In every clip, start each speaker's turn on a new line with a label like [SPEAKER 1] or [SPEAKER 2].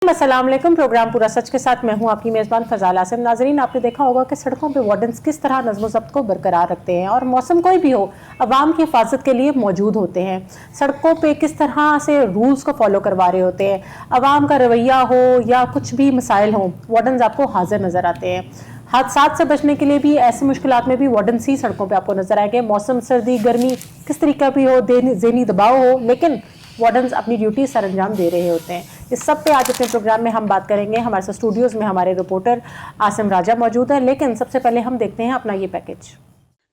[SPEAKER 1] अस्सलाम वालेकुम। प्रोग्राम पूरा सच के साथ मैं हूं आपकी मेज़बान फजाल आसिम। नाज़रीन, आपने देखा होगा कि सड़कों पे वार्डन्स किस तरह नज़्म ज़ब्त को बरकरार रखते हैं और मौसम कोई भी हो अवाम की हिफाजत के लिए मौजूद होते हैं। सड़कों पे किस तरह से रूल्स को फॉलो करवा रहे होते हैं, अवाम का रवैया हो या कुछ भी मसाइल हो, वार्डन्स आपको हाजिर नज़र आते हैं। हादसात से बचने के लिए भी ऐसी मुश्किलात में भी वार्डन्स ही सड़कों पे आपको नजर आएंगे। मौसम सर्दी गर्मी किस तरीका भी हो, ज़हनी दबाव हो, लेकिन वार्डन्स अपनी ड्यूटी सर अंजाम दे रहे होते हैं। इस सब पे आज अपने प्रोग्राम में हम बात करेंगे। हमारे साथ स्टूडियोज में हमारे रिपोर्टर आसिम राजा मौजूद है, लेकिन सबसे पहले हम देखते हैं अपना ये पैकेज।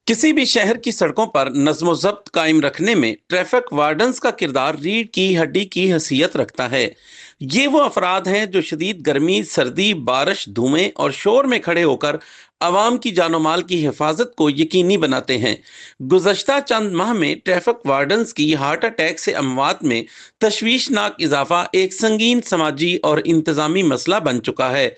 [SPEAKER 2] किसी भी शहर की सड़कों पर नज़्म ज़ब्त कायम रखने में ट्रैफिक वार्डन्स का किरदार रीढ़ की हड्डी की हैसियत रखता है। ये वो अफराद हैं जो शदीद गर्मी, सर्दी, बारिश, धुएं और शोर में खड़े होकर आवाम की जानो माल की हिफाजत को यकीनी बनाते हैं। गुज़श्ता चंद माह में ट्रैफिक वार्डन्स की हार्ट अटैक से अमवात में तशवीशनाक इजाफा एक संगीन समाजी और इंतजामी मसला बन चुका है।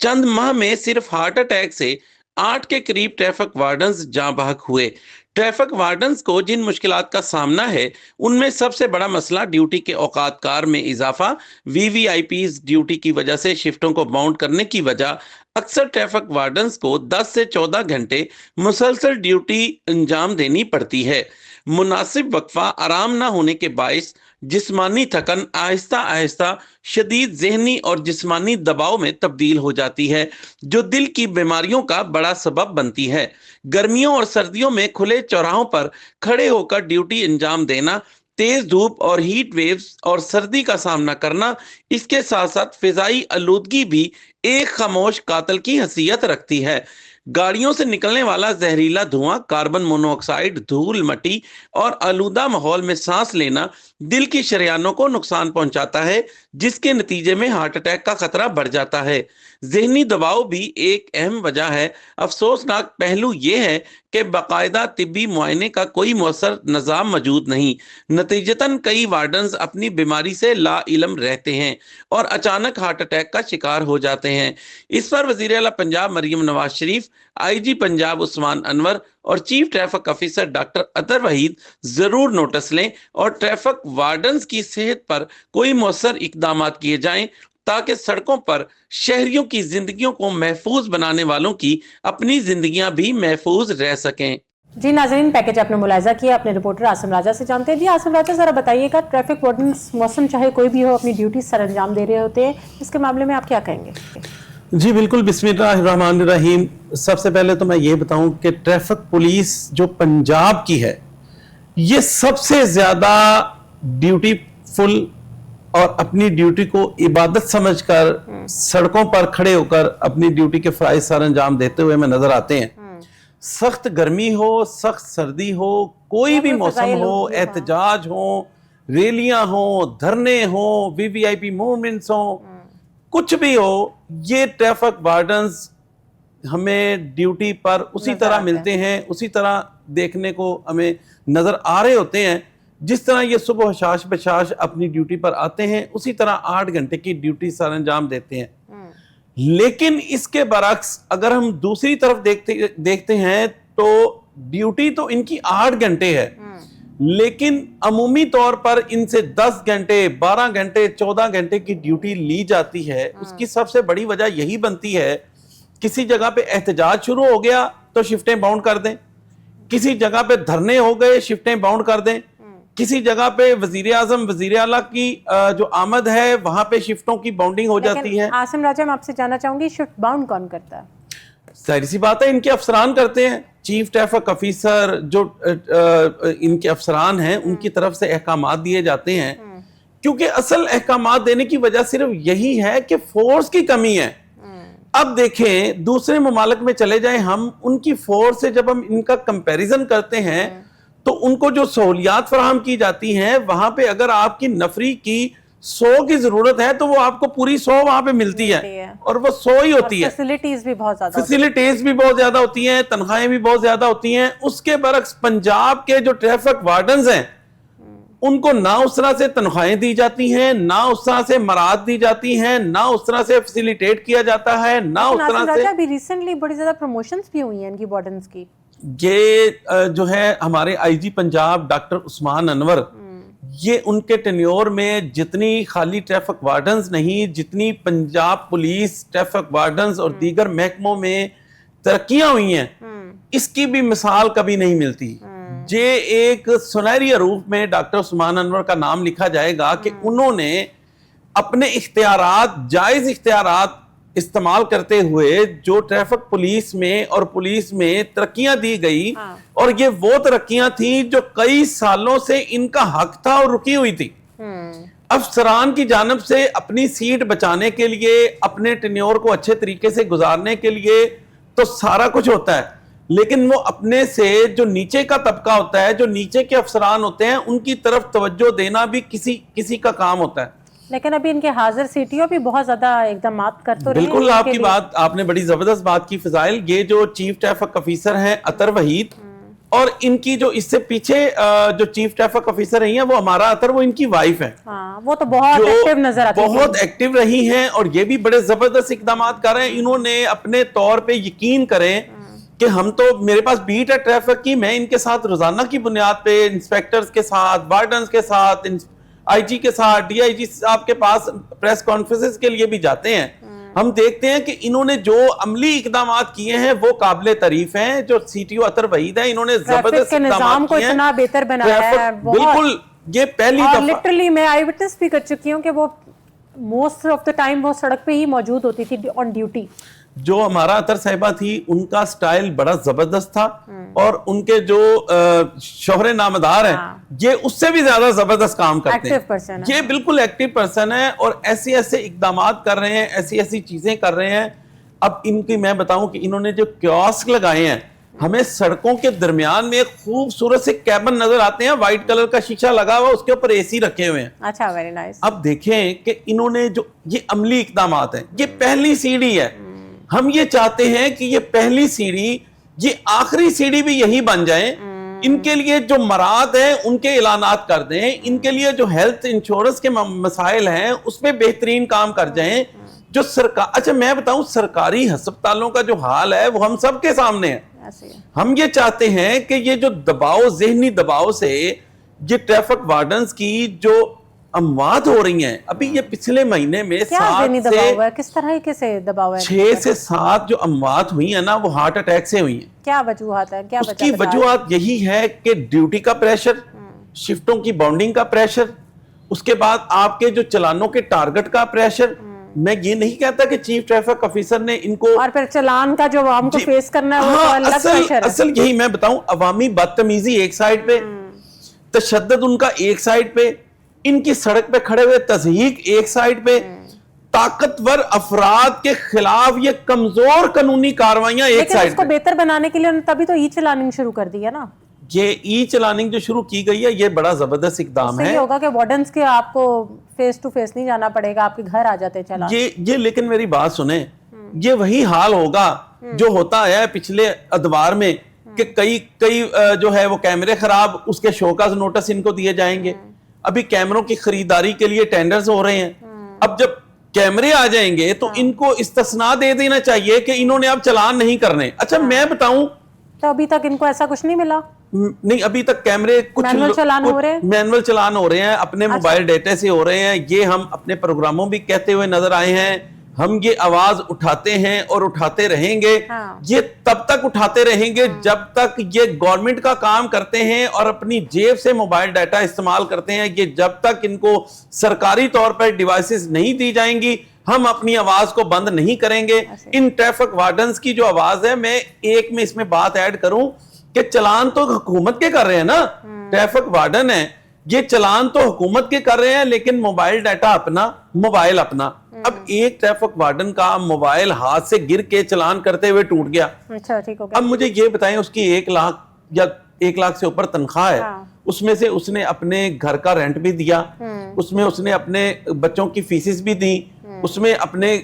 [SPEAKER 2] चंद माह में सिर्फ हार्ट अटैक से 8 के करीब ट्रैफिक वार्डन्स जाँ बहक हुए। ट्रैफिक वार्डन्स को जिन मुश्किलात का सामना है, उनमें सबसे बड़ा मसला ड्यूटी के औकात कार में इजाफा। वीवीआईपीज ड्यूटी की वजह से शिफ्टों को बाउंड करने की वजह अक्सर ट्रैफिक वार्डन्स को 10 से 14 घंटे मुसलसल ड्यूटी अंजाम देनी पड़ती है। मुनासिब वक्फा आराम ना होने के बायस जिस्मानी थकन आहिस्ता आहिस्ता शदीद ज़हनी और जिस्मानी दबाव में तब्दील हो जाती है, जो दिल की बीमारियों का बड़ा सबब बनती है। गर्मियों और सर्दियों में खुले चौराहों पर खड़े होकर ड्यूटी अंजाम देना, तेज धूप और हीट वेव्स और सर्दी का सामना करना, इसके साथ साथ फिजाई आलूदगी भी एक खामोश कातिल की हैसियत रखती है। गाड़ियों से निकलने वाला जहरीला धुआं, कार्बन मोनोऑक्साइड, धूल, मिट्टी और आलूदा माहौल में सांस लेना दिल की शरियानों को नुकसान पहुंचाता है, जिसके नतीजे में हार्ट अटैक का खतरा बढ़ जाता है। जहनी दबाव भी एक अहम वजह है। अफसोसनाक पहलू यह है कि बाकायदा तिब्बी मुआयने का कोई मौसर निज़ाम मौजूद नहीं। नतीजतन कई वार्डन्स अपनी बीमारी से ला इलम रहते हैं और अचानक हार्ट अटैक का शिकार हो जाते हैं। इस पर वज़ीर आला पंजाब मरियम नवाज शरीफ, आईजी पंजाब उस्मान अनवर और चीफ ट्रैफिक ऑफिसर डॉक्टर अतर वहीद जरूर नोटिस लें और ट्रैफिक वार्डन्स की सेहत पर कोई मौसर इकदाम किए जाएं, ताकि सड़कों पर शहरियों की जिंदगियों को महफूज बनाने वालों की अपनी जिंदगियां भी महफूज रह सकें।
[SPEAKER 1] जी नाज़रीन, पैकेज आपने मुलाहिजा किया। अपने रिपोर्टर आसिम राजा से जानते हैं। जी आसिम राजा, जरा बताइएगा, ट्रैफिक वार्डन्स मौसम चाहे कोई भी हो अपनी ड्यूटी सर अंजाम दे रहे होते हैं, इसके मामले में आप क्या कहेंगे?
[SPEAKER 3] जी बिल्कुल, बिस्मिल्लाहिर्रहमानिर्रहीम। सबसे पहले तो मैं ये बताऊं कि ट्रैफिक पुलिस जो पंजाब की है, ये सबसे ज्यादा ड्यूटी फुल और अपनी ड्यूटी को इबादत समझकर सड़कों पर खड़े होकर अपनी ड्यूटी के फराइज सर अंजाम देते हुए हमें नजर आते हैं। सख्त गर्मी हो, सख्त सर्दी हो, कोई भी मौसम हो, एहतजाज हो, रैलियां हो, धरने हो, वीवीआईपी मूवमेंट्स हो, कुछ भी हो, ये ट्रैफिक वार्डन्स हमें ड्यूटी पर उसी तरह मिलते हैं, उसी तरह देखने को हमें नजर आ रहे होते हैं। जिस तरह ये सुबह हशाश बशाश अपनी ड्यूटी पर आते हैं, उसी तरह 8 घंटे की ड्यूटी सर अंजाम देते हैं। लेकिन इसके बरक्स अगर हम दूसरी तरफ देखते हैं तो ड्यूटी तो इनकी 8 घंटे है, लेकिन अमूमी तौर पर इनसे 10 घंटे, 12 घंटे, 14 घंटे की ड्यूटी ली जाती है। उसकी सबसे बड़ी वजह यही बनती है, किसी जगह पे एहतजाज शुरू हो गया तो शिफ्टें बाउंड कर दें, किसी जगह पे धरने हो गए शिफ्टें बाउंड कर दें, किसी जगह पे वजीर आजम वजीर आला की जो आमद है वहां पे शिफ्टों की बाउंडिंग हो जाती है।
[SPEAKER 1] आसिम राजा, मैं आपसे जानना चाहूंगी, शिफ्ट बाउंड कौन करता है?
[SPEAKER 3] जाहिर सी बात है, इनके अफसरान करते हैं। चीफ ट्रैफिक ऑफिसर जो इनके अफसरान हैं, उनकी तरफ से अहकामात दिए जाते हैं, क्योंकि असल अहकामात देने की वजह सिर्फ यही है कि फोर्स की कमी है। अब देखें, दूसरे ममालिक में चले जाएं हम, उनकी फोर्स से जब हम इनका कंपैरिजन करते हैं तो उनको जो सहूलियात फराहम की जाती हैं, वहां पे अगर आपकी नफरी की 100 की जरूरत है तो वो आपको पूरी 100 वहां पे मिलती है और वो 100 ही होती है।
[SPEAKER 1] फैसिलिटीज भी बहुत
[SPEAKER 3] ज्यादा होती हैं, तनख्वाहें भी बहुत ज्यादा होती हैं। उसके बरक्स पंजाब के जो ट्रैफिक वार्डन्स हैं, उनको ना उस तरह से तनख्वाहें दी जाती हैं, ना उस तरह से मराद दी जाती हैं, ना उस तरह से फैसिलिटेट किया जाता है, ना उस तरह से।
[SPEAKER 1] अभी रिसेंटली बड़ी ज्यादा प्रमोशंस भी हुई हैं इनकी वार्डन्स की।
[SPEAKER 3] ये जो है हमारे आईजी पंजाब डॉक्टर उस्मान अनवर, یہ ان کے ٹینیور میں جتنی خالی ٹریفک وارڈنز نہیں، جتنی پنجاب پولیس ٹریفک وارڈنز اور دیگر محکموں میں ترقیاں ہوئی ہیں، اس کی بھی مثال کبھی نہیں ملتی. یہ ایک سنہری حروف میں ڈاکٹر عثمان انور کا نام لکھا جائے گا کہ انہوں نے اپنے اختیارات، جائز اختیارات استعمال کرتے ہوئے جو ٹریفک پولیس میں اور پولیس میں ترقیاں دی گئی، اور یہ وہ ترقیاں تھیں جو کئی سالوں سے ان کا حق تھا اور رکی ہوئی تھی. افسران کی جانب سے اپنی سیٹ بچانے کے لیے، اپنے ٹینیور کو اچھے طریقے سے گزارنے کے لیے تو سارا کچھ ہوتا ہے، لیکن وہ اپنے سے جو نیچے کا طبقہ ہوتا ہے، جو نیچے کے افسران ہوتے ہیں، ان کی طرف توجہ دینا بھی کسی کا کام ہوتا ہے.
[SPEAKER 1] لیکن ابھی ان کے حاضر سیٹیوں بھی بہت زیادہ اقدامات کر تو رہے ہیں.
[SPEAKER 3] بالکل، آپ کی بات، آپ نے بڑی زبردست بات کی فضائل. یہ جو چیف ٹریفک آفیسر ہیں اطہر وحید، اور ان کی جو اس سے پیچھے جو چیف ٹریفک آفیسر رہی ہیں وہ ہمارا اطہر، وہ ان کی وائف ہیں.
[SPEAKER 1] وہ تو بہت ایکٹیو نظر آتی ہیں،
[SPEAKER 3] بہت ایکٹیو رہی ہیں، اور یہ بھی بڑے زبردست اقدامات کر رہے ہیں. انہوں نے اپنے طور پہ یقین کریں کہ ہم تو، میرے پاس بیٹ ہے ٹریفک کی، میں ان کے ساتھ روزانہ کی بنیاد پہ انسپیکٹرز کے ساتھ، وارڈنز کے ساتھ، آئی جی کے ساتھ، ڈی آئی جی صاحب کے پاس پریس کانفرنسز کے لیے بھی جاتے ہیں. ہم دیکھتے ہیں کہ انہوں نے جو عملی اقدامات کیے ہیں وہ قابل تعریف ہیں. جو سی ٹی او اطہر وحید ہیں، انہوں نے زبردست
[SPEAKER 1] نظام کو اتنا بہتر بنایا ہے.
[SPEAKER 3] بالکل، یہ پہلی
[SPEAKER 1] اور
[SPEAKER 3] دفعہ
[SPEAKER 1] لٹرلی میں آئی وٹنس بھی کر چکی ہوں کہ وہ موسٹ آف دا ٹائم وہ سڑک پہ ہی موجود ہوتی تھی آن ڈیوٹی.
[SPEAKER 3] جو ہمارا اطہر صاحبہ تھی، ان کا سٹائل بڑا زبردست تھا، اور ان کے جو شوہر نامدار ہیں، یہ اس سے بھی زیادہ زبردست کام کرتے ہیں. یہ بالکل ایکٹیو پرسن ہے، اور ایسے اقدامات کر رہے ہیں، ایسی چیزیں کر رہے ہیں. اب ان کی میں بتاؤں کہ انہوں نے جو کیوسک لگائے ہیں، ہمیں سڑکوں کے درمیان میں ایک خوبصورت سے کیبن نظر آتے ہیں، وائٹ کلر کا شیشہ لگا ہوا، اس کے اوپر اے سی رکھے ہوئے ہیں.
[SPEAKER 1] اچھا، ویری نائس.
[SPEAKER 3] اب دیکھیں کہ انہوں نے جو یہ عملی اقدامات ہیں، یہ پہلی سیڑھی ہے. ہم یہ چاہتے ہیں کہ یہ پہلی سیڑھی، یہ آخری سیڑھی بھی یہی بن جائیں. ان کے لیے جو مراد ہیں ان کے اعلانات کر دیں، ان کے لیے جو ہیلتھ انشورنس کے مسائل ہیں اس پہ بہترین کام کر جائیں. جو سرکار، اچھا میں بتاؤں، سرکاری ہسپتالوں کا جو حال ہے وہ ہم سب کے سامنے ہے. ہم یہ چاہتے ہیں کہ یہ جو دباؤ، ذہنی دباؤ سے یہ ٹریفک وارڈنز کی جو اموات ہو رہی ہیں، ابھی یہ پچھلے مہینے میں 6 سے 7 جو اموات ہوئی ہیں نا، وہ ہارٹ اٹیک سے ہوئی ہیں.
[SPEAKER 1] کیا وجوہات ہے؟
[SPEAKER 3] اس کی وجوہات یہی ہے کہ ڈیوٹی کا پریشر، شفٹوں کی باؤنڈنگ کا پریشر، اس کے بعد آپ کے جو چلانوں کے ٹارگٹ کا پریشر. میں یہ نہیں کہتا کہ چیف ٹریفک آفیسر نے ان کو،
[SPEAKER 1] اور پھر چلان کا جو عوام کو فیس کرنا ہے وہ الگ پریشر ہے.
[SPEAKER 3] اصل یہی میں بتاؤں، عوامی بدتمیزی ایک سائڈ پہ، تشدد ان کا ایک سائڈ پہ، ان کی سڑک پہ کھڑے ہوئے تضحیک ایک سائڈ پہ، طاقتور افراد کے خلاف یہ کمزور قانونی کارروائیاں ایک سائڈ پہ.
[SPEAKER 1] اس کو بہتر بنانے کے لیے تبھی تو ای چلاننگ شروع کر دی ہے نا.
[SPEAKER 3] یہ ای چلاننگ جو شروع کی گئی ہے، یہ بڑا زبردست اقدام ہے.
[SPEAKER 1] یہ ہوگا کہ وارڈنز کے آپ کو فیس ٹو فیس نہیں جانا پڑے گا، آپ کے گھر آ جاتے چلان.
[SPEAKER 3] یہ لیکن میری بات سنیں، یہ وہی حال ہوگا جو ہوتا ہے پچھلے ادوار میں، کہ کئی جو ہے وہ کیمرے خراب، اس کے شوکاز نوٹس ان کو دیے جائیں گے. ابھی کیمروں کی خریداری کے لیے ٹینڈرز ہو رہے ہیں. اب جب کیمرے آ جائیں گے تو ان کو استثناء دے دینا چاہیے کہ انہوں نے اب چلان نہیں کرنے. اچھا میں بتاؤں،
[SPEAKER 1] تو ابھی تک ان کو ایسا کچھ نہیں ملا؟
[SPEAKER 3] نہیں، ابھی تک کیمرے کچھ
[SPEAKER 1] مینول چلان
[SPEAKER 3] ہو رہے ہیں، اپنے موبائل ڈیٹا سے ہو رہے ہیں. یہ ہم اپنے پروگراموں بھی کہتے ہوئے نظر آئے ہیں. ہم یہ آواز اٹھاتے ہیں اور اٹھاتے رہیں گے. یہ تب تک اٹھاتے رہیں گے جب تک یہ گورنمنٹ کا کام کرتے ہیں اور اپنی جیب سے موبائل ڈیٹا استعمال کرتے ہیں. یہ جب تک ان کو سرکاری طور پر ڈیوائسز نہیں دی جائیں گی، ہم اپنی آواز کو بند نہیں کریں گے. ان ٹریفک وارڈنز کی جو آواز ہے، میں ایک میں اس میں بات ایڈ کروں کہ چلان تو حکومت کے کر رہے ہیں نا، ٹریفک وارڈن ہیں، یہ چلان تو حکومت کے کر رہے ہیں، لیکن موبائل ڈیٹا اپنا، موبائل اپنا. اب ایک ٹریفک وارڈن کا موبائل ہاتھ سے گر کے چلان کرتے ہوئے ٹوٹ گیا. اب مجھے یہ بتائیں، اس کی 1 لاکھ یا 1 لاکھ سے اوپر تنخواہ ہے، اس میں سے اس نے اپنے گھر کا رینٹ بھی دیا، اس میں اس نے اپنے بچوں کی فیسز بھی دی، اس میں اپنے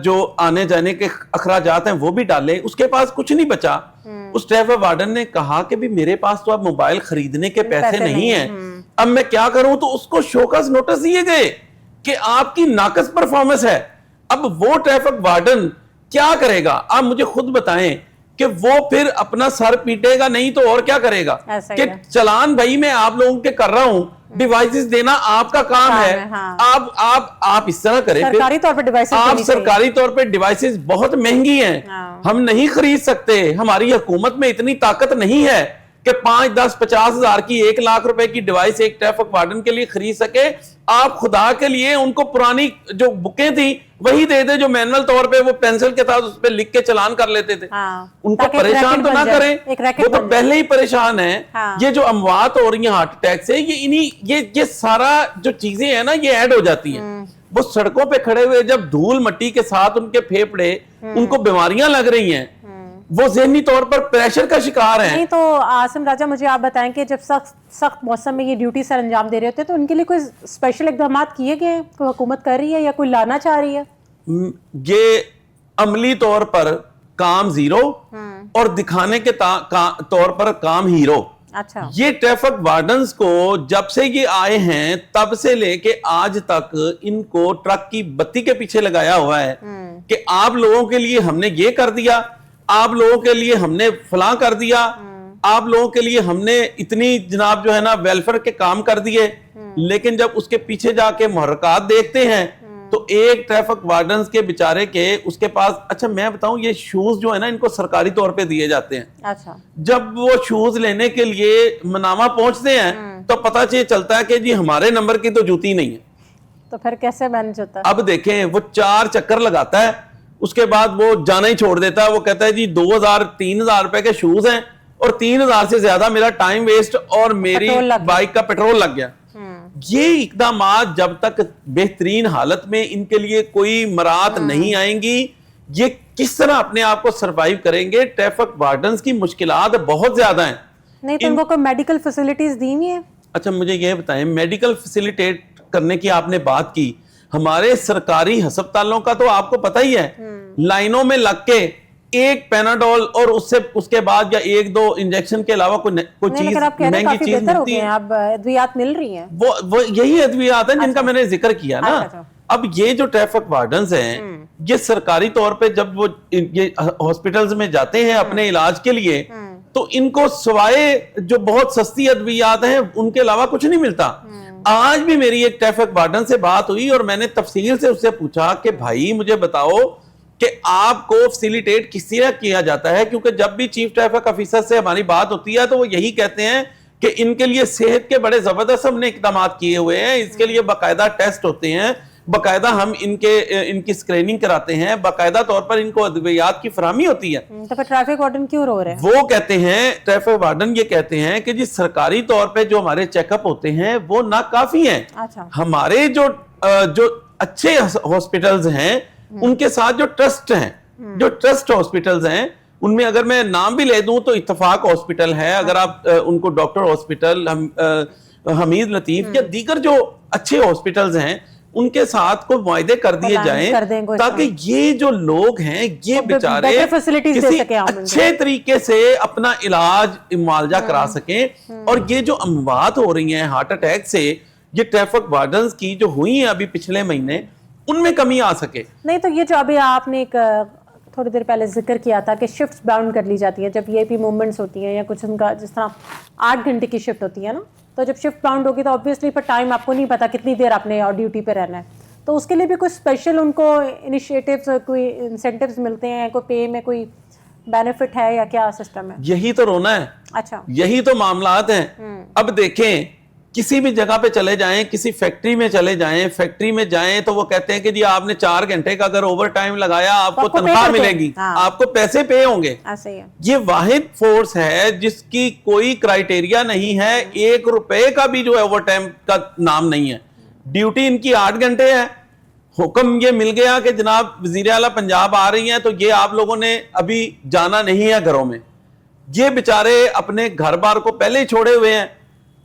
[SPEAKER 3] جو آنے جانے کے اخراجات ہیں وہ بھی ڈالے. اس کے پاس کچھ نہیں بچا. اس ٹریفک وارڈن نے کہا کہ بھی میرے پاس تو اب موبائل خریدنے کے پیسے نہیں ہیں، اب میں کیا کروں؟ تو اس کو شوکاز نوٹس دیے گئے کہ آپ کی ناقص پرفارمنس ہے. اب وہ ٹریفک وارڈن کیا کرے گا؟ آپ مجھے خود بتائیں کہ وہ پھر اپنا سر پیٹے گا نہیں تو اور کیا کرے گا؟ کہ چلان بھائی میں آپ لوگوں کے کر رہا ہوں، डिवाइसेस देना आपका काम है।
[SPEAKER 1] हाँ।
[SPEAKER 3] आप इस तरह करें,
[SPEAKER 1] सरकारी तौर पे डिवाइसेस
[SPEAKER 3] आप
[SPEAKER 1] देनी चाहिए।
[SPEAKER 3] सरकारी तौर पे डिवाइसेस बहुत महंगी हैं,
[SPEAKER 1] हाँ।
[SPEAKER 3] हम नहीं खरीद सकते, हमारी हुकूमत में इतनी ताकत नहीं है कि 5, 10, 50 हजार की 1 लाख रुपए की डिवाइस एक ट्रैफिक वार्डन के लिए खरीद सके। आप खुदा के लिए उनको पुरानी जो बुकें थी वही दे दे, जो मैनुअल तौर पे वो पेंसिल के साथ उस पे लिख के चालान कर लेते थे।
[SPEAKER 1] हाँ।
[SPEAKER 3] उनको
[SPEAKER 1] ताकि एक
[SPEAKER 3] परेशान
[SPEAKER 1] रैकेट
[SPEAKER 3] तो ना
[SPEAKER 1] बन जाए,
[SPEAKER 3] करें,
[SPEAKER 1] एक रैकेट
[SPEAKER 3] वो तो
[SPEAKER 1] बन
[SPEAKER 3] पहले ही परेशान है।
[SPEAKER 1] हाँ।
[SPEAKER 3] ये जो अमवात हो रही है हार्ट अटैक से, ये सारा जो चीजें हैं ना, ये ऐड हो जाती हैं। वो सड़कों पे खड़े हुए जब धूल मट्टी के साथ उनके फेफड़े, उनको बीमारियां लग रही हैं, वो ज़हनी तौर पर प्रेशर का शिकार है।
[SPEAKER 1] नहीं तो आसिम राजा, मुझे आप बताएं कि जब सख्त मौसम में ये ड्यूटी सर अंजाम दे रहे होते हैं तो उनके लिए कोई स्पेशल इकदाम किए गए हैं, कोई हुकूमत कर रही है या कोई लाना चाह रही है?
[SPEAKER 3] ये अमली तौर पर काम जीरो और दिखाने के तौर पर काम हीरो।
[SPEAKER 1] अच्छा।
[SPEAKER 3] ये ट्रैफिक वार्डन्स को जब से ये आए हैं तब से लेके आज तक इनको ट्रक की बत्ती के पीछे लगाया हुआ है कि आप लोगों के लिए हमने ये कर दिया, आप लोगों के लिए हमने फलां कर दिया, आप लोगों के लिए हमने इतनी जनाब जो है ना वेलफेयर के काम कर दिए। लेकिन जब उसके पीछे जाके मुहर्रकात देखते हैं तो एक ट्रैफिक वार्डन्स के बेचारे के उसके पास, अच्छा मैं बताऊं, ये शूज जो है ना इनको सरकारी तौर पे दिए जाते हैं।
[SPEAKER 1] अच्छा।
[SPEAKER 3] जब वो शूज लेने के लिए मनामा पहुंचते हैं तो पता चलता है कि जी हमारे नंबर की तो जूती नहीं है।
[SPEAKER 1] तो फिर कैसे मैनेज होता है?
[SPEAKER 3] अब देखें, वो 4 चक्कर लगाता है, उसके बाद वो जाना ही छोड़ देता है। वो कहता है जी 2000-3000 रुपए के शूज हैं और 3000 से ज्यादा मेरा टाइम वेस्ट और मेरी बाइक का पेट्रोल लग गया। ये इकदाम जब तक बेहतरीन हालत में इनके लिए कोई मराहत नहीं आएंगी, ये किस तरह अपने आप को सरवाइव करेंगे? ट्रैफिक वार्डन्स की मुश्किलात बहुत ज्यादा हैं।
[SPEAKER 1] नहीं तो इनको कोई मेडिकल फैसिलिटीज दी हुई है?
[SPEAKER 3] अच्छा मुझे ये बताएं, मेडिकल फैसिलिटेट करने की आपने बात की, हमारे सरकारी अस्पतालों का तो आपको पता ही है, लाइनों में लग के एक पैनाडोल और उसके बाद या 1-2 इंजेक्शन के अलावा कोई चीज, महंगी चीज मिलती है।
[SPEAKER 1] अब अद्वियात मिल रही हैं।
[SPEAKER 3] वो यही अद्वियात है जिनका मैंने जिक्र किया ना।
[SPEAKER 1] अच्छा।
[SPEAKER 3] अब ये जो ट्रैफिक वार्डन्स हैं, ये सरकारी तौर पे जब वो ये हॉस्पिटल्स में जाते हैं अपने इलाज के लिए, तो इनको सवाए जो बहुत सस्ती अद्वियात हैं उनके अलावा कुछ नहीं मिलता। आज भी मेरी एक ट्रैफिक वार्डन से बात हुई और मैंने तफसील से उससे पूछा कि भाई मुझे बताओ कि आपको फैसिलिटेट किस तरह किया जाता है, क्योंकि जब भी चीफ ट्रैफिक ऑफिसर से हमारी बात होती है तो वो यही कहते हैं कि इनके लिए सेहत के बड़े जबरदस्त हमने इकदाम किए हुए हैं, इसके लिए बाकायदा टेस्ट होते हैं, बाकायदा हम इनकी स्क्रीनिंग कराते हैं, बाकायदा तौर पर इनको अद्वियात की फराहमी होती है।
[SPEAKER 1] तो फिर ट्रैफिक वार्डन क्यों रो रहे हैं?
[SPEAKER 3] वो कहते हैं, ट्रैफिक वार्डन ये कहते हैं कि जी सरकारी तौर पे जो हमारे चेकअप होते हैं वो नाकाफी हैं।
[SPEAKER 1] अच्छा।
[SPEAKER 3] हमारे जो अच्छे हॉस्पिटल्स हैं उनके साथ जो ट्रस्ट हैं, जो ट्रस्ट हॉस्पिटल्स हैं, उनमें अगर मैं नाम भी ले दूं तो इत्तेफाक हॉस्पिटल है, अगर आप उनको डॉक्टर हॉस्पिटल, हमीद लतीफ या दीगर जो अच्छे हॉस्पिटल्स हैं उनके साथ को मुआहदे कर दिए जाएं ताकि ये जो लोग हैं ये बेचारे किसी अच्छे तरीके से अपना इलाज मुआवजा करा सकें। और ये जो अमवात हो रही हैं हार्ट अटैक से, ये ट्रैफिक वार्डन्स की जो हुई हैं अभी पिछले महीने, उनमें कमी आ सके।
[SPEAKER 1] नहीं तो ये जो अभी आपने एक थोड़ी देर पहले जिक्र किया था कि शिफ्ट बाउंड कर ली जाती है जब ये भी मूवमेंट्स होती हैं या कुछ उनका, जिस तरह 8 घंटे की शिफ्ट होती है ना, तो जब शिफ्ट बाउंड होगी तो ऑब्वियसली पर टाइम आपको नहीं पता कितनी देर आपने और ड्यूटी पे रहना है, तो उसके लिए भी कोई स्पेशल उनको इनिशिएटिव्स, कोई इंसेंटिव्स मिलते हैं, कोई पे में कोई बेनिफिट है या क्या सिस्टम है?
[SPEAKER 3] यही तो रोना है।
[SPEAKER 1] अच्छा।
[SPEAKER 3] यही तो मामलात हैं। अब देखें, किसी भी जगह पे चले जाएं, किसी फैक्ट्री में चले जाएं, फैक्ट्री में जाएं तो वो कहते हैं कि जी आपने 4 घंटे का अगर ओवर टाइम लगाया आपको तनख्वाह मिलेगी। हाँ। आपको पैसे पे होंगे। ये वाहिद फोर्स है जिसकी कोई क्राइटेरिया नहीं है, 1 रुपए का भी जो है ओवर टाइम का नाम नहीं है। ड्यूटी इनकी 8 घंटे है। हुक्म ये मिल गया कि जनाब वजीर आला पंजाब आ रही हैं तो ये आप लोगों ने अभी जाना नहीं है घरों में। ये बेचारे अपने घर बार को पहले ही छोड़े हुए हैं।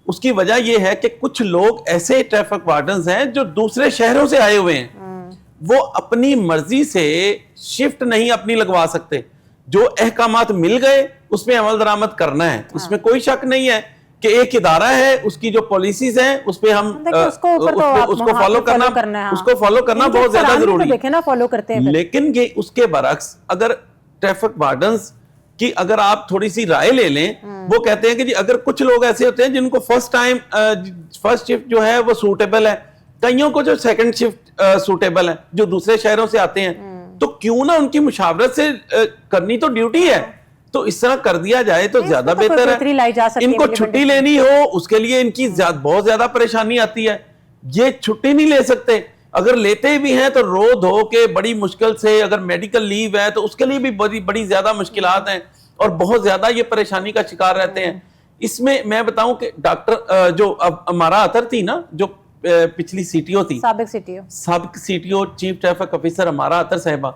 [SPEAKER 3] उसकी वजह यह है कि कुछ लोग ऐसे ट्रैफिक वार्डन्स हैं जो दूसरे शहरों से आए हुए हैं, वो अपनी मर्जी से शिफ्ट नहीं अपनी लगवा सकते। जो अहकामात मिल गए उसमें अमल दरामद करना है। उसमें कोई शक नहीं है कि एक इदारा है, उसकी जो पॉलिसीज हैं उस पे हम उसको फॉलो करना बहुत ज्यादा जरूरी है।
[SPEAKER 1] फॉलो करते हैं।
[SPEAKER 3] लेकिन ये उसके बरक्स अगर ट्रैफिक वार्डन्स کہ اگر آپ تھوڑی سی رائے لے لیں, وہ کہتے ہیں کہ جی اگر کچھ لوگ ایسے ہوتے ہیں جن کو فرسٹ شفٹ جو ہے وہ سوٹیبل ہے, کئیوں کو جو سیکنڈ شفٹ سوٹیبل ہے جو دوسرے شہروں سے آتے ہیں, تو کیوں نہ ان کی مشاورت سے کرنی تو ڈیوٹی ہے, تو اس طرح کر دیا جائے تو زیادہ بہتر ہے. ان کو چھٹی لینی ہو اس کے لیے ان کی بہت زیادہ پریشانی آتی ہے, یہ چھٹی نہیں لے سکتے, اگر لیتے بھی ہیں تو رو دھو کے بڑی مشکل سے, اگر میڈیکل لیو ہے تو اس کے لیے بھی بڑی زیادہ مشکلات ہیں اور بہت زیادہ یہ پریشانی کا شکار رہتے ہیں. اس میں بتاؤں کہ ڈاکٹر جو ہمارا اطہر تھی نا, جو پچھلی سی ٹی او تھی, سابق C T O chief traffic officer ہمارا اطہر صاحبہ,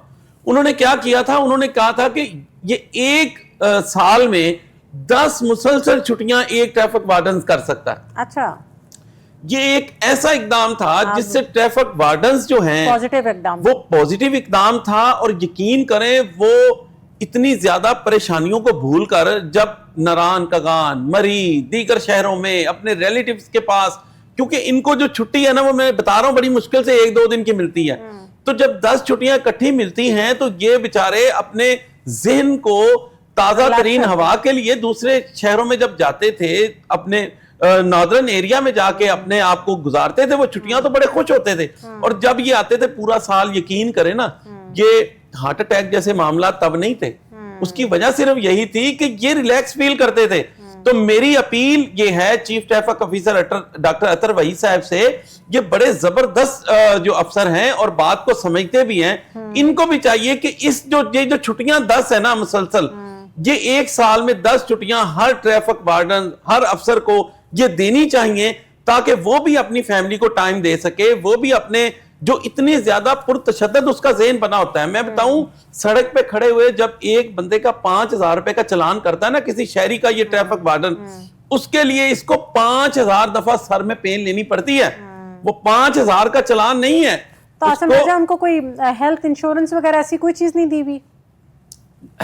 [SPEAKER 3] انہوں نے کیا کیا تھا, انہوں نے کہا تھا کہ یہ ایک سال میں 10 مسلسل چھٹیاں ایک ٹریفک وارڈنز کر سکتا ہے.
[SPEAKER 1] اچھا,
[SPEAKER 3] یہ ایک ایسا اقدام تھا جس سے ٹریفک وارڈنز جو ہیں وہ پوزیٹیو اقدام تھا, اور یقین کریں وہ اتنی زیادہ پریشانیوں کو بھول کر جب نران, کگان, مری, دیگر شہروں میں اپنے ریلیٹیوز کے پاس, کیونکہ ان کو جو چھٹی ہے نا وہ میں بتا رہا ہوں بڑی مشکل سے 1-2 دن کی ملتی ہے, تو جب 10 چھٹیاں اکٹھی ملتی ہیں تو یہ بیچارے اپنے ذہن کو تازہ ترین ہوا کے لیے دوسرے شہروں میں جب جاتے تھے, اپنے ناردرن ایریا میں جا کے اپنے آپ کو گزارتے تھے, وہ چھٹیاں تو بڑے خوش ہوتے تھے, اور جب یہ آتے تھے پورا سال, یقین کریں نا یہ ہارٹ اٹیک جیسے معاملات تب نہیں تھے, اس کی وجہ صرف یہی تھی کہ یہ ریلیکس فیل کرتے تھے. تو میری اپیل یہ ہے چیف ٹریفک آفیسر ڈاکٹر اطہر وحید صاحب سے, یہ بڑے زبردست جو افسر ہیں اور بات کو سمجھتے بھی ہیں, ان کو بھی چاہیے کہ اس جو چھٹیاں 10 ہے نا مسلسل, یہ ایک سال میں 10 چھٹیاں ہر ٹریفک وارڈن, ہر افسر کو یہ دینی چاہیے, تاکہ وہ بھی اپنی فیملی کو ٹائم دے سکے, وہ بھی اپنے جو اتنی زیادہ پرتشدد اس کا ذہن بنا ہوتا ہے. میں بتاؤں سڑک پہ کھڑے ہوئے جب ایک بندے کا 5,000 روپے کا چلان کرتا ہے نا کسی شہری کا یہ ٹریفک وارڈن, اس کے لیے اس کو 5,000 دفعہ سر میں پین لینی پڑتی ہے, وہ 5,000 کا چلان نہیں ہے.
[SPEAKER 1] تو آسم راجہ ان کو کوئی ہیلتھ انشورنس وغیرہ ایسی کوئی چیز نہیں دی ہوئی؟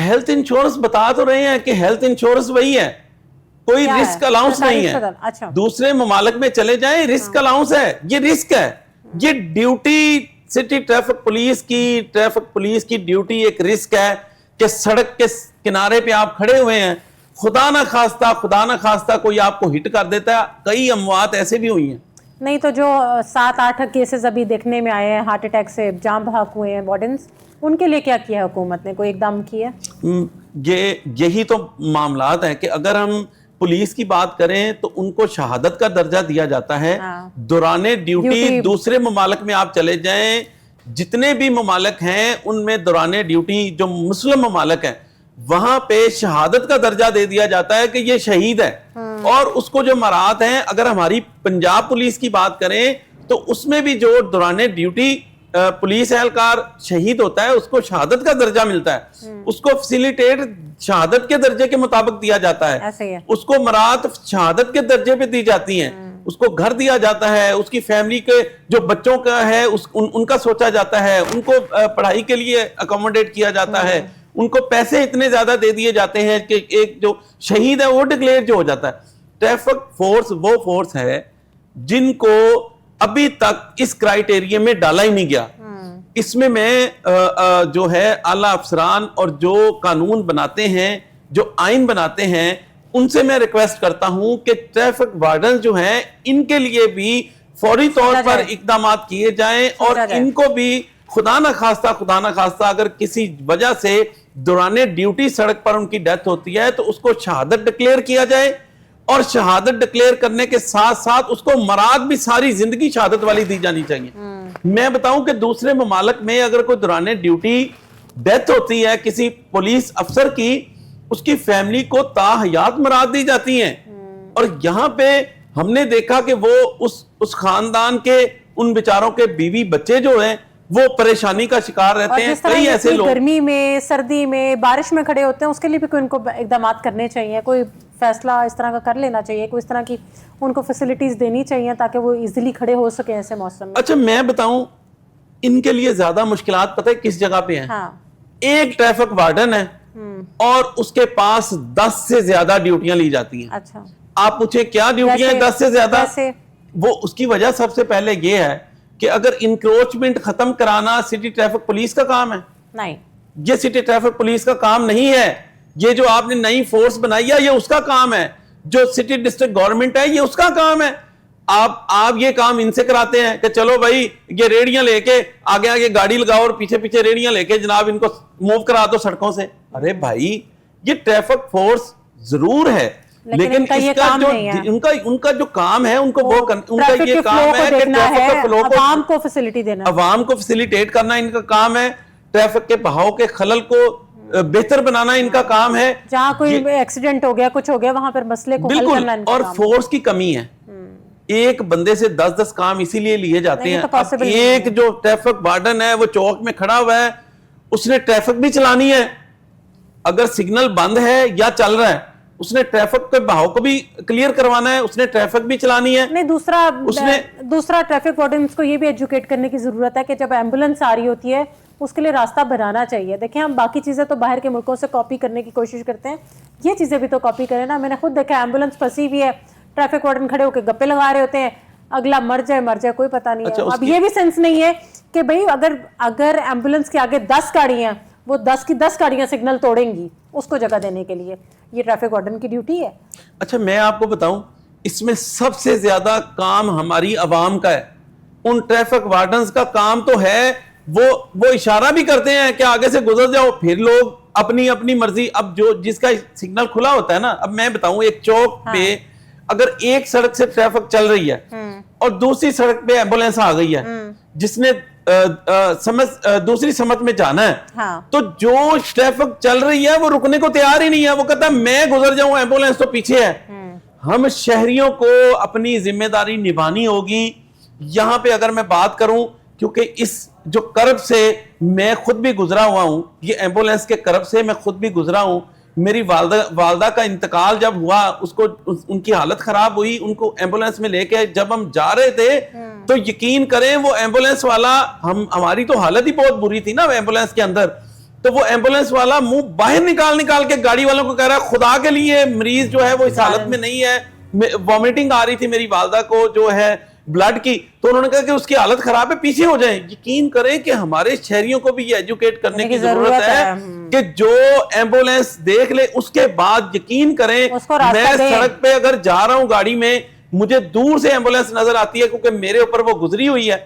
[SPEAKER 3] ہیلتھ انشورنس بتا تو رہے ہیں کہ ہیلتھ انشورنس وہی ہے, کوئی رسک الاؤنس نہیں ہے. دوسرے ممالک میں چلے جائیں رسک الاؤنس ہے, یہ رسک ہے, یہ ڈیوٹی سٹی ٹریفک پولیس کی ڈیوٹی ایک رسک ہے کہ سڑک کے کنارے پہ آپ کھڑے ہوئے ہیں, خدا نہ خواستہ کوئی آپ کو ہٹ کر دیتا ہے. کئی اموات ایسے بھی ہوئی ہیں.
[SPEAKER 1] نہیں تو جو 7-8 کیسز ابھی دیکھنے میں آئے ہیں ہارٹ اٹیک سے جاں بحق ہوئے ہیں وارڈنز, ان کے لیے کیا کیا حکومت نے, کوئی اقدام کیا؟
[SPEAKER 3] یہی تو معاملات ہیں کہ اگر ہم پولیس کی بات کریں تو ان کو شہادت کا درجہ دیا جاتا ہے دوران ڈیوٹی. دوسرے ممالک میں آپ چلے جائیں, جتنے بھی ممالک ہیں ان میں دوران ڈیوٹی جو مسلم ممالک ہیں وہاں پہ شہادت کا درجہ دے دیا جاتا ہے کہ یہ شہید ہے, اور اس کو جو مراد ہیں, اگر ہماری پنجاب پولیس کی بات کریں تو اس میں بھی جو دوران ڈیوٹی پولیس اہلکار شہید ہوتا ہے اس کو شہادت کا درجہ ملتا ہے, اس کو فیسیلیٹیٹ شہادت کے درجے کے مطابق دیا جاتا ہے, اس کو مراد شہادت کے درجے پہ دی جاتی ہیں, اس کو گھر دیا جاتا ہے, اس کی فیملی کے جو بچوں کا ہے ان کا سوچا جاتا ہے, ان کو پڑھائی کے لیے اکوموڈیٹ کیا جاتا ہے, ان کو پیسے اتنے زیادہ دے دیے جاتے ہیں کہ ایک جو شہید ہے وہ ڈکلیئر جو ہو جاتا ہے. ٹریفک فورس وہ فورس ہے جن کو ابھی تک اس کرائیٹیریا میں ڈالا ہی نہیں گیا. اس میں جو ہے اعلیٰ افسران اور جو قانون بناتے ہیں, جو آئین بناتے ہیں, ان سے میں ریکویسٹ کرتا ہوں کہ ٹریفک وارڈن جو ہیں ان کے لیے بھی فوری طور پر اقدامات کیے جائیں, اور ان کو بھی خدا نہ خواستہ اگر کسی وجہ سے دوران ڈیوٹی سڑک پر ان کی ڈیتھ ہوتی ہے تو اس کو شہادت ڈکلیئر کیا جائے, اور شہادت ڈکلیئر کرنے کے ساتھ ساتھ اس کو مراد بھی ساری زندگی شہادت والی دی جانی چاہیے. میں بتاؤں کہ دوسرے ممالک میں اگر کوئی دوران ڈیوٹی ڈیتھ ہوتی ہے کسی پولیس افسر کی, اس کی فیملی کو تاحیات مراد دی جاتی ہیں, اور یہاں پہ ہم نے دیکھا کہ وہ اس خاندان کے ان بیچاروں کے بیوی بچے جو ہیں وہ پریشانی کا شکار رہتے ہیں. کئی ایسے لوگ
[SPEAKER 1] گرمی میں, سردی میں, بارش میں کھڑے ہوتے ہیں, اس کے لیے بھی کوئی ان کو اقدامات کرنے چاہیے, کوئی فیصلہ اس طرح کا کر لینا چاہیے, کوئی اس طرح کی ان کو فیسلٹیز دینی چاہیے تاکہ وہ ایزیلی کھڑے ہو سکیں ایسے موسم میں.
[SPEAKER 3] اچھا میں بتاؤں ان کے لیے زیادہ مشکلات پتہ ہے کس جگہ پہ ہیں؟ ایک ٹریفک وارڈن ہے اور اس کے پاس 10 سے زیادہ ڈیوٹیاں لی جاتی ہیں.
[SPEAKER 1] اچھا
[SPEAKER 3] آپ پوچھیں کیا ڈیوٹیاں 10 سے زیادہ؟ وہ اس کی وجہ سب سے پہلے یہ ہے کہ اگر انکروچمنٹ ختم کرانا سٹی ٹریفک پولیس کا کام ہے؟
[SPEAKER 1] نہیں,
[SPEAKER 3] یہ سٹی ٹریفک پولیس کا کام نہیں ہے. یہ جو آپ نے نئی فورس بنائی ہے یہ اس کا کام ہے, جو سٹی ڈسٹرکٹ گورنمنٹ ہے یہ اس کا کام ہے. آپ یہ کام ان سے کراتے ہیں کہ چلو بھائی یہ ریڑیاں لے کے آگے آگے گاڑی لگاؤ اور پیچھے پیچھے ریڑیاں لے کے جناب ان کو موو کرا دو سڑکوں سے. ارے بھائی یہ ٹریفک فورس ضرور ہے لیکن اس کا جو ان کا جو کام ہے ان کو وہ ان کا یہ کام ہے کہ ٹریفک کے فلو کو
[SPEAKER 1] عوام کو فیسلٹی دینا,
[SPEAKER 3] عوام کو فیسیلیٹیٹ کرنا ان کا کام ہے. ٹریفک کے بہاؤ کے خلل کو بہتر بنانا ان کا کام ہے.
[SPEAKER 1] جہاں کوئی ایکسیڈنٹ ہو گیا کچھ ہو گیا وہاں پر مسئلے کو حل کرنا ان کا
[SPEAKER 3] اور فورس کی کمی ہے. ایک بندے سے 10 کام اسی لیے لیے جاتے ہیں. ایک جو ٹریفک وارڈن ہے وہ چوک میں کھڑا ہوا ہے, اس نے ٹریفک بھی چلانی ہے. اگر سگنل بند ہے یا چل رہا ہے اس نے ٹریفک کے بہاؤ کو بھی کلیئر کروانا ہے, اس نے ٹریفک بھی چلانی ہے.
[SPEAKER 1] نہیں, دوسرا ٹریفک وارڈنز کو یہ بھی ایجوکیٹ کرنے کی ضرورت ہے کہ جب ایمبولینس آ رہی ہوتی ہے اس کے لیے راستہ بنانا چاہیے. دیکھیں ہم باقی چیزیں تو باہر کے ملکوں سے کاپی کرنے کی کوشش کرتے ہیں, یہ چیزیں بھی تو کاپی کریں نا. میں نے خود دیکھا ایمبولینس پھنسی ہوئی ہے, ٹریفک وارڈن کھڑے ہو کے گپے لگا رہے ہوتے ہیں, اگلا مر جائے کوئی پتہ نہیں ہے. اب یہ بھی سینس نہیں ہے کہ بھئی اگر ایمبولینس کے آگے 10 گاڑیاں, وہ 10 کی 10 گاڑیاں سگنل توڑیں گی اس کو جگہ دینے کے لیے, یہ ٹریفک وارڈن کی ڈیوٹی ہے.
[SPEAKER 3] اچھا میں آپ کو بتاؤں اس میں سب سے زیادہ کام ہماری عوام کا ہے. ان ٹریفک وارڈنز کا کام تو ہے وہ اشارہ بھی کرتے ہیں کہ آگے سے گزر جاؤ, پھر لوگ اپنی مرضی. اب جو جس کا سگنل کھلا ہوتا ہے نا, اب میں بتاؤں ایک چوک پہ اگر ایک سڑک سے ٹریفک چل رہی ہے اور دوسری سڑک پہ ایمبولینس آ گئی ہے جس نے دوسری سمت میں جانا ہے, تو جو ٹریفک چل رہی ہے وہ رکنے کو تیار ہی نہیں ہے. وہ کہتا ہے میں گزر جاؤں, ایمبولینس تو پیچھے ہے. ہم شہریوں کو اپنی ذمہ داری نبھانی ہوگی. یہاں پہ اگر میں بات کروں, کیونکہ اس جو کرب سے میں خود بھی گزرا ہوا ہوں, یہ ایمبولینس کے کرب سے میں خود بھی گزرا ہوں. میری والدہ کا انتقال جب ہوا, اس کو ان کی حالت خراب ہوئی, ان کو ایمبولینس میں لے کے جب ہم جا رہے تھے تو یقین کریں وہ ایمبولینس والا, ہماری تو حالت ہی بہت بری تھی نا ایمبولینس کے اندر, تو وہ ایمبولینس والا منہ باہر نکال کے گاڑی والوں کو کہہ رہا ہے خدا کے لیے مریض جو ہے وہ اس حالت میں نہیں ہے. وامٹنگ آ رہی تھی میری والدہ کو جو ہے بلڈ کی, تو انہوں نے کہا کہ اس کی حالت خراب ہے, پیچھے ہو جائیں. یقین کریں کہ ہمارے شہریوں کو بھی یہ ایجوکیٹ کرنے کی ضرورت ہے کہ جو ایمبولینس دیکھ لے اس کے بعد یقین کریں. میں سڑک پہ اگر جا رہا ہوں گاڑی میں, مجھے دور سے ایمبولینس نظر آتی ہے کیونکہ میرے اوپر وہ گزری ہوئی ہے.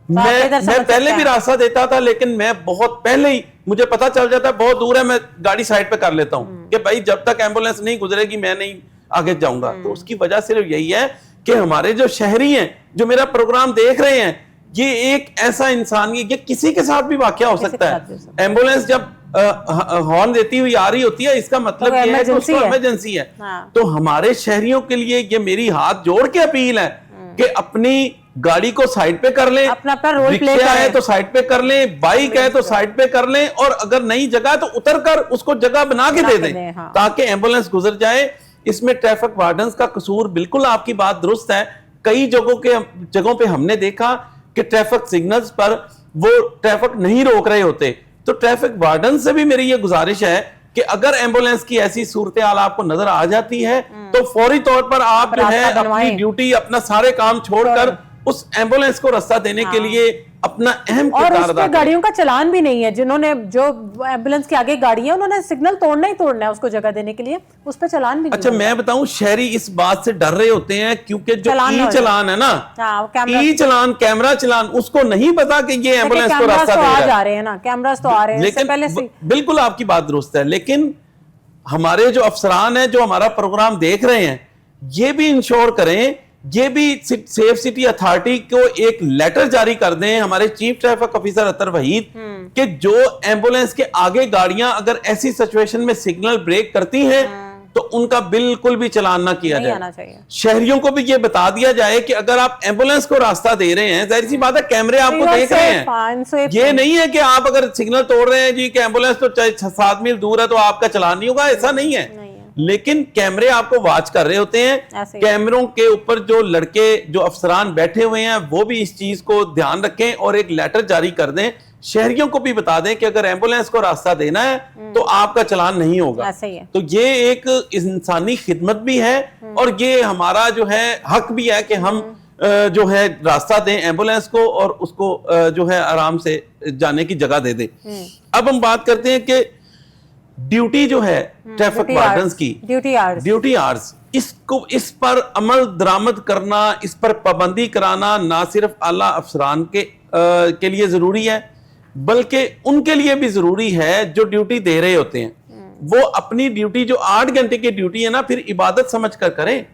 [SPEAKER 3] میں پہلے بھی راستہ دیتا تھا لیکن میں بہت پہلے ہی مجھے پتا چل جاتا ہے بہت دور ہے, میں گاڑی سائڈ پہ کر لیتا ہوں کہ بھائی جب تک ایمبولینس نہیں گزرے گی میں نہیں آگے جاؤں گا. تو اس کی وجہ صرف یہی ہے کہ ہمارے جو شہری ہیں جو میرا پروگرام دیکھ رہے ہیں, یہ ایک ایسا انسان, یہ کسی کے ساتھ بھی واقعہ ہو سکتا ہے. ایمبولینس جب ہارن دیتی ہوئی آ رہی ہوتی ہے اس کا مطلب یہ ہے کہ اس کو ایمرجنسی ہے. تو ہمارے شہریوں کے لیے یہ میری ہاتھ جوڑ کے اپیل ہے کہ اپنی گاڑی کو سائڈ پہ کر لیں, رکشہ ہے تو سائڈ پہ کر لیں, بائک ہے تو سائڈ پہ کر لیں, اور اگر نئی جگہ تو اتر کر اس کو جگہ بنا کے دے دیں تاکہ ایمبولینس گزر جائے. اس میں ٹریفک وارڈنز کا قصور بالکل آپ کی بات درست ہے. کئی جگہوں پہ ہم نے دیکھا کہ ٹریفک سگنلز پر وہ ٹریفک نہیں روک رہے ہوتے. تو ٹریفک وارڈن سے بھی میری یہ گزارش ہے کہ اگر ایمبولینس کی ایسی صورتحال آپ کو نظر آ جاتی ہے تو فوری طور پر آپ جو ہے اپنی ڈیوٹی, اپنا سارے کام چھوڑ کر اس ایمبولینس کو راستہ دینے کے لیے اپنا اہم کردار ادا کریں.
[SPEAKER 1] اور اس پہ گاڑیوں کا چلان بھی نہیں ہے, جنہوں نے جو ایمبولینس کے آگے گاڑی ہے انہوں نے سگنل توڑنا ہی توڑنا ہے اس کو جگہ دینے کے لیے, اس پہ چلان بھی نہیں.
[SPEAKER 3] اچھا میں بتاؤں, شہری اس بات سے ڈر رہے ہوتے ہیں کیونکہ جو ای چلان ہے نا, ای چلان, کیمرہ چلان, اس کو نہیں پتا کہ یہ ایمبولینس کو راستہ دے رہا ہے.
[SPEAKER 1] جا رہے ہیں نا کیمراز تو آ رہے ہیں,
[SPEAKER 3] لیکن بالکل آپ کی بات درست ہے. لیکن ہمارے جو افسران ہیں جو ہمارا پروگرام دیکھ رہے ہیں یہ بھی انشور کریں, یہ بھی سیف سٹی اتھارٹی کو ایک لیٹر جاری کر دیں, ہمارے چیف ٹریفک آفیسر اطہر وحید, کہ جو ایمبولینس کے آگے گاڑیاں اگر ایسی سچویشن میں سگنل بریک کرتی ہیں تو ان کا بالکل بھی چلان نہ کیا جائے. شہریوں کو بھی یہ بتا دیا جائے کہ اگر آپ ایمبولینس کو راستہ دے رہے ہیں, ظاہر سی بات ہے کیمرے آپ کو دیکھ رہے ہیں, یہ نہیں ہے کہ آپ اگر سگنل توڑ رہے ہیں جی کہ ایمبولینس تو 7 میل دور ہے تو آپ کا چلان نہیں ہوگا, ایسا نہیں ہے. لیکن کیمرے آپ کو واچ کر رہے ہوتے ہیں, کیمروں کے اوپر جو لڑکے جو افسران بیٹھے ہوئے ہیں وہ بھی اس چیز کو دھیان رکھیں اور ایک لیٹر جاری کر دیں, شہریوں کو بھی بتا دیں کہ اگر ایمبولینس کو راستہ دینا ہے تو آپ کا چلان نہیں ہوگا. تو یہ ایک انسانی خدمت بھی ہے اور یہ ہمارا جو ہے حق بھی ہے کہ ہم جو ہے راستہ دیں ایمبولینس کو اور اس کو جو ہے آرام سے جانے کی جگہ دے دیں. اب ہم بات کرتے ہیں کہ ड्यूटी जो है ट्रैफिक वार्डन्स की, ड्यूटी आवर्स, इस पर अमल दरामद करना, इस पर पाबंदी कराना ना सिर्फ आला अफसरान के लिए जरूरी है, बल्कि उनके लिए भी जरूरी है जो ड्यूटी दे रहे होते हैं। वो अपनी ड्यूटी जो 8 घंटे की ड्यूटी है ना, फिर इबादत समझ कर करें,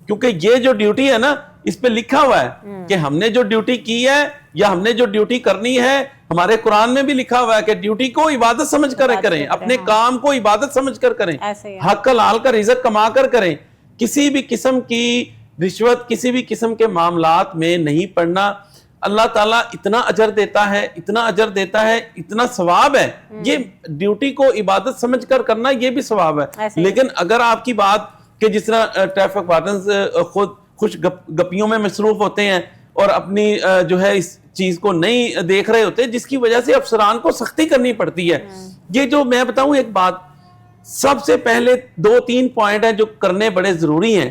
[SPEAKER 3] क्योंकि ये जो ड्यूटी है ना, इस पे लिखा हुआ है कि हमने जो ड्यूटी की है या हमने जो ड्यूटी करनी है, हमारे कुरान में भी लिखा हुआ है कि ड्यूटी को इबादत समझ कर करें, अपने काम को इबादत समझ कर करें, हक हलाल का रिज़्क कमा कर करें, किसी भी किस्म की रिश्वत, किसी भी किस्म के मामलात में नहीं पड़ना। अल्लाह ताला इतना अजर देता है, इतना अजर देता है, इतना सवाब है। ये ड्यूटी को इबादत समझ कर करना, ये भी सवाब है। लेकिन अगर आपकी बात कि जिस तरह ट्रैफिक वार्डन्स खुद खुश गपियों में मसरूफ होते हैं और अपनी जो है इस चीज को नहीं देख रहे होते, जिसकी वजह से अफसरान को सख्ती करनी पड़ती है। ये जो मैं बताऊं एक बात, सबसे पहले 2-3 पॉइंट है जो करने बड़े जरूरी हैं।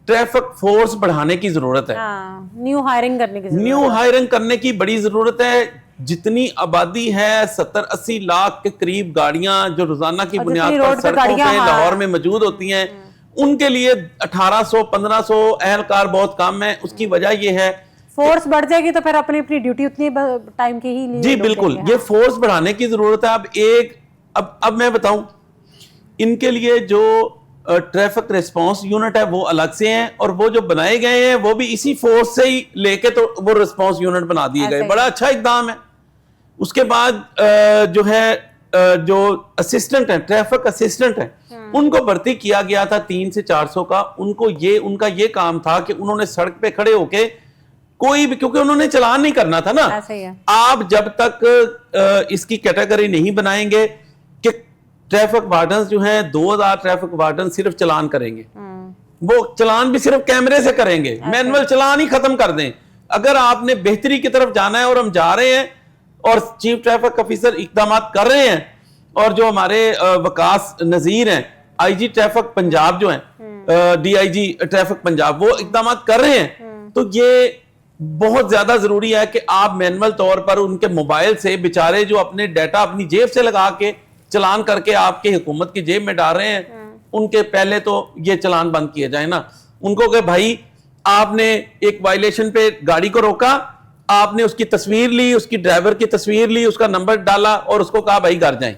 [SPEAKER 3] ट्रैफिक फोर्स बढ़ाने की जरूरत है,
[SPEAKER 1] न्यू हायरिंग
[SPEAKER 3] करने की बड़ी जरूरत है। जितनी आबादी है 70-80 लाख के करीब गाड़ियां जो रोजाना की बुनियाद पर सड़कों पे लाहौर में मौजूद होती हैं, उनके लिए 1800-1500 अहलकार बहुत कम है। उसकी वजह यह है
[SPEAKER 1] फोर्स बढ़ जाएगी तो फिर अपनी ड्यूटी उतनी टाइम की ही
[SPEAKER 3] जी बिल्कुल, ये फोर्स बढ़ाने की जरूरत है। अब मैं बताऊं, इनके लिए जो ट्रैफिक रिस्पांस यूनिट है वो अलग से हैं, और वो जो बनाए गए हैं वो भी इसी फोर्स से ही लेके तो वो रिस्पांस यूनिट बना दिए गए। बड़ा अच्छा इकदाम है। उसके बाद जो है जो असिस्टेंट है, ट्रैफिक असिस्टेंट है, उनको भर्ती किया गया था 300 से 400 का। उनका ये काम था कि उन्होंने सड़क पे खड़े होके कोई भी, क्योंकि उन्होंने चलान नहीं करना था ना। आप जब तक इसकी कैटेगरी नहीं बनाएंगे कि ट्रैफिक वार्डन्स जो हैं 2000 ट्रैफिक वार्डन सिर्फ चलान करेंगे, वो चलान भी सिर्फ कैमरे से करेंगे, मैनुअल चलान ही खत्म कर दें। अगर आपने बेहतरी की तरफ जाना है, और हम जा रहे हैं और चीफ ट्रैफिक ऑफिसर इकदाम कर रहे हैं, और जो हमारे वकास नजीर हैं, आईजी ट्रैफिक पंजाब जो हैं, डीआईजी ट्रैफिक पंजाब, वो इकदाम कर रहे हैं, तो ये बहुत ज्यादा जरूरी है कि आप मैनुअल तौर पर उनके मोबाइल से बेचारे जो अपने डाटा अपनी जेब से लगा के चलान करके आपके हुकूमत की जेब में डाल रहे हैं, उनके पहले तो ये चलान बंद किए जाए ना। उनको कि भाई आपने एक वायलेशन पे गाड़ी को रोका, आपने उसकी तस्वीर ली, उसकी ड्राइवर की तस्वीर ली, उसका नंबर डाला और उसको कहा भाई घर जाएं।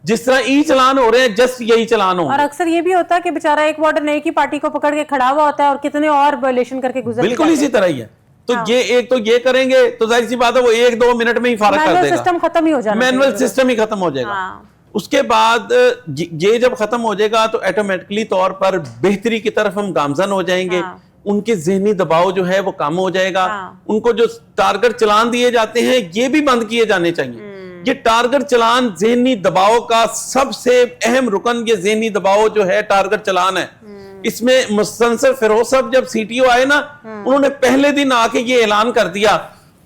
[SPEAKER 3] जिस तरह ई चलान हो रहे हैं, जस्ट यही चलान हो।
[SPEAKER 1] और अक्सर ये भी होता है कि बेचारा एक वार्डन एक ही पार्टी को पकड़ के खड़ा हुआ होता है और कितने और वायलेशन करके गुजर,
[SPEAKER 3] बिल्कुल इसी तरह ही है। तो ये एक तो ये करेंगे तो जाहिर सी बात है वो 1-2 मिनट में ही फारग कर देगा,
[SPEAKER 1] सिस्टम खत्म ही हो जाएगा,
[SPEAKER 3] मैनुअल सिस्टम ही खत्म हो जाएगा। उसके बाद ये जब खत्म हो जाएगा तो ऑटोमेटिकली तौर पर बेहतरी की तरफ हम गामजन हो जाएंगे। उनके ज़हनी दबाव जो है वो कम हो जाएगा। उनको जो टारगेट चलान दिए जाते हैं ये भी बंद किए जाने चाहिए। ये टारगेट चलान ज़हनी दबाव का सबसे अहम रुकन, ये ज़हनी दबाव जो है टारगेट चलान है। इसमें मुस्तनसर फिरोज साहब जब सीटीओ आए ना, उन्होंने पहले दिन आके ये ऐलान कर दिया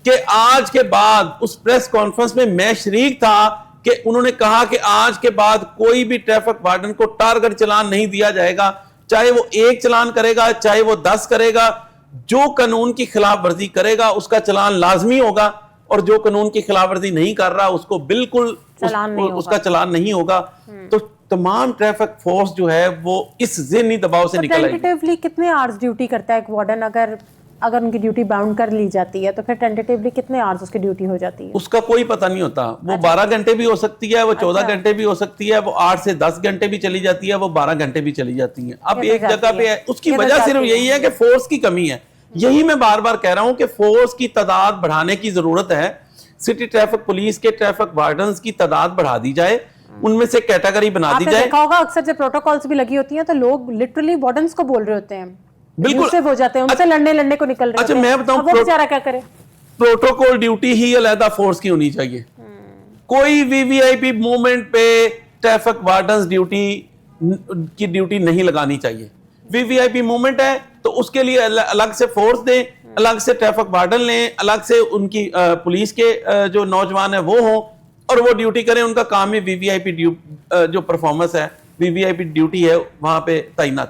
[SPEAKER 3] कि आज के बाद, उस प्रेस कॉन्फ्रेंस में मैं शरीक था, कि उन्होंने कहा कि आज के बाद कोई भी ट्रैफिक वार्डन को टारगेट चलान नहीं दिया जाएगा, चाहे वो 1 चलान करेगा चाहे वो 10 करेगा। जो कानून की खिलाफ वर्जी करेगा उसका चलान लाजमी होगा, और जो कानून की खिलाफ वर्जी नहीं कर रहा उसको बिल्कुल उसका चलान नहीं होगा। तो तमाम ट्रैफिक फोर्स जो है वो इस ज़हनी दबाव से निकल आएगी।
[SPEAKER 1] टेंटेटिवली कितने आवर्स ड्यूटी करता है एक वार्डन? अगर उनकी ड्यूटी बाउंड कर ली जाती है तो फिर टेंटेटिवली कितने आवर्स उसकी ड्यूटी हो जाती है?
[SPEAKER 3] उसका कोई पता नहीं होता। वो 12 घंटे भी हो सकती है, वो 14 घंटे भी हो सकती है, वो 8 से 10 घंटे भी चली जाती है, वो 12 घंटे भी चली जाती है। अब एक जगह पे है, उसकी वजह सिर्फ यही है कि फोर्स की कमी है। यही मैं बार बार कह रहा हूं कि फोर्स की तादाद बढ़ाने की जरूरत है। सिटी ट्रैफिक पुलिस के ट्रैफिक वार्डन्स की तादाद बढ़ा दी जाए, उनमें से कैटेगरी बना दी जाए।
[SPEAKER 1] देखा होगा अक्सर जब प्रोटोकॉल्स भी लगी होती हैं तो लोग लिटरली वार्डन्स को बोल रहे होते हैं,
[SPEAKER 3] बिल्कुल
[SPEAKER 1] हो जाते हैं, उनसे लड़ने को निकल रहे
[SPEAKER 3] अच्छा, मैं बताऊं,
[SPEAKER 1] वो बेचारा क्या करे?
[SPEAKER 3] प्रोटोकॉल ड्यूटी ही अलहदा फोर्स की होनी चाहिए। कोई वीवीआईपी मूवमेंट पे ट्रैफिक वार्डन्स ड्यूटी नहीं लगानी चाहिए। वीवीआईपी मूवमेंट है तो उसके लिए अलग से फोर्स दें, अलग से ट्रैफिक वार्डन लें, अलग से उनकी पुलिस के जो नौजवान है वो हों और वो ड्यूटी करें। उनका काम ही वीवीआईपी जो परफॉर्मेंस है, वीवीआईपी ड्यूटी है, वहां पे तैनाती।